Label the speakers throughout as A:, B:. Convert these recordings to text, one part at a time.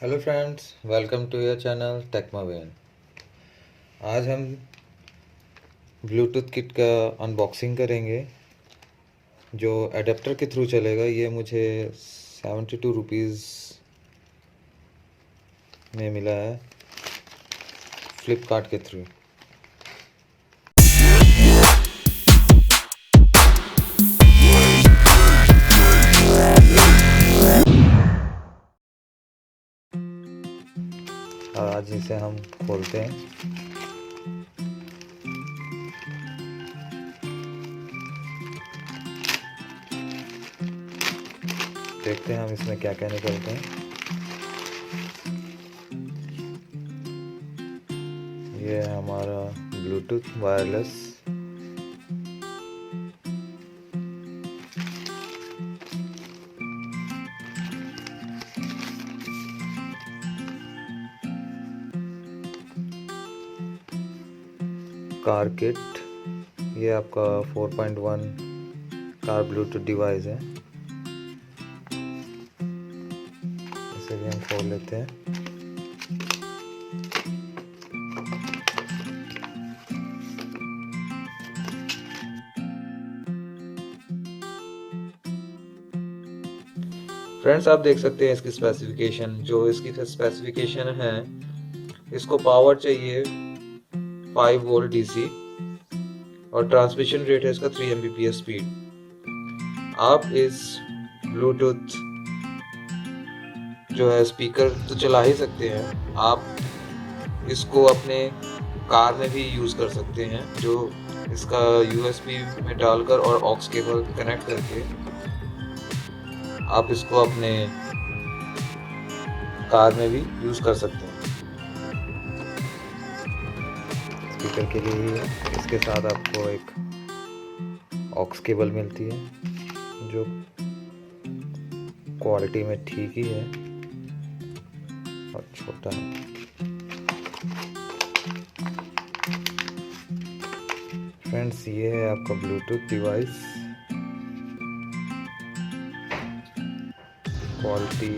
A: Hello friends, welcome to your channel tech maven. आज हम Bluetooth kit का unboxing करेंगे जो एडेप्टर के थ्रू चलेगा। ये मुझे 72 रुपीज़ में मिला है फ्लिपकार्ट के थ्रू। और आज इसे हम खोलते हैं। देखते हैं हम इसमें क्या क्या निकलते हैं। ये है हमारा ब्लूटूथ वायरलेस। कार किट, ये आपका 4.1 कार ब्लूटूथ डिवाइस है। इसे भी हम खोल लेते हैं। फ्रेंड्स, आप देख सकते हैं इसकी स्पेसिफिकेशन। जो इसकी स्पेसिफिकेशन है, इसको पावर चाहिए 5 वोल्ट डीसी और ट्रांसमिशन रेट है इसका 3 Mbps स्पीड। आप इस ब्लूटूथ जो है स्पीकर तो चला ही सकते हैं, आप इसको अपने कार में भी यूज़ कर सकते हैं। जो इसका USB में डालकर और ऑक्स केबल कनेक्ट करके आप इसको अपने कार में भी यूज़ कर सकते हैं। स्पीकर के लिए ही है। इसके साथ आपको एक ऑक्स केबल मिलती है जो क्वालिटी में ठीक ही है और छोटा है। फ्रेंड्स, ये है आपका ब्लूटूथ डिवाइस। क्वालिटी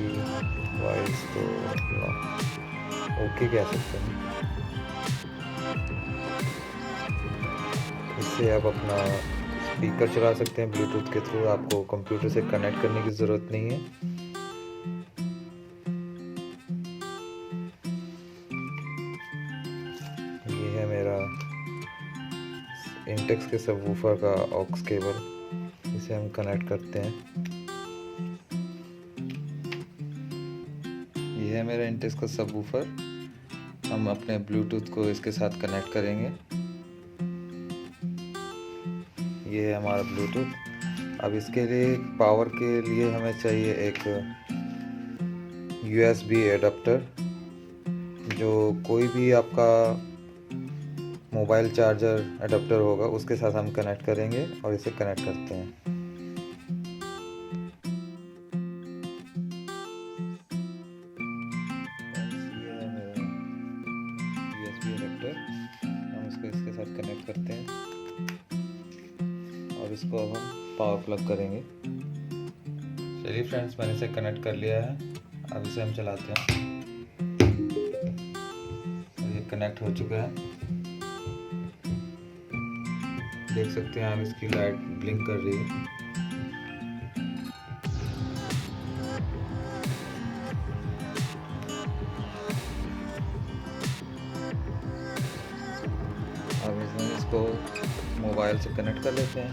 A: वाइज तो ओके कह सकते हैं। इससे आप अपना स्पीकर चला सकते हैं ब्लूटूथ के थ्रू। आपको कंप्यूटर से कनेक्ट करने की ज़रूरत नहीं है। ये है मेरा इंटेक्स के सबवूफर का ऑक्स केबल। इसे हम कनेक्ट करते हैं। ये है मेरा इंटेक्स का सबवूफर। हम अपने ब्लूटूथ को इसके साथ कनेक्ट करेंगे। ये है हमारा ब्लूटूथ। अब इसके लिए पावर के लिए हमें चाहिए एक USB एडाप्टर। जो कोई भी आपका मोबाइल चार्जर एडाप्टर होगा उसके साथ हम कनेक्ट करेंगे और इसे कनेक्ट करते हैं। ये है मेरा USB एडाप्टर। हम इसको इसके साथ कनेक्ट करते हैं और इसको अब हम पावर प्लग करेंगे। चलिए फ्रेंड्स, मैंने इसे कनेक्ट कर लिया है। अब इसे हम चलाते हैं। ये कनेक्ट हो चुका है। देख सकते हैं आप, इसकी लाइट ब्लिंक कर रही है। अब इसको मोबाइल से कनेक्ट कर लेते हैं।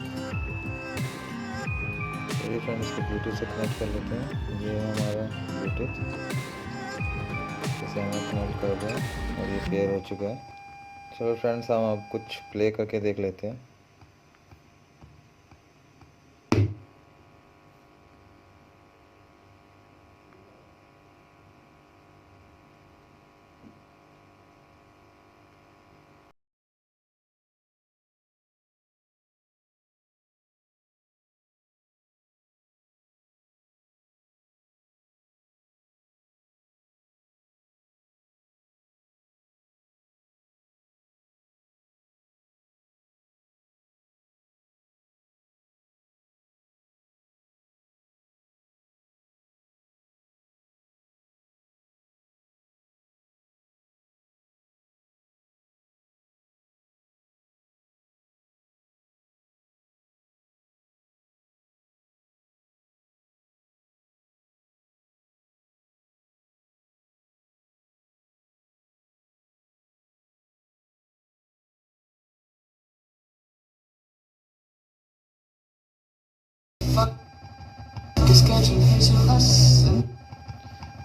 A: चलिए फ्रेंड्स, इसको ब्लूटूथ से कनेक्ट कर लेते हैं। ये है हमारा ब्लूटूथ। इसे हम कनेक्ट कर रहे हैं और ये पेयर हो चुका है। चलो फ्रेंड्स, हम अब कुछ प्ले करके देख लेते हैं।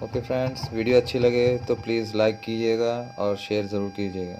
A: ओके फ्रेंड्स, वीडियो अच्छी लगे तो प्लीज़ लाइक कीजिएगा और शेयर ज़रूर कीजिएगा।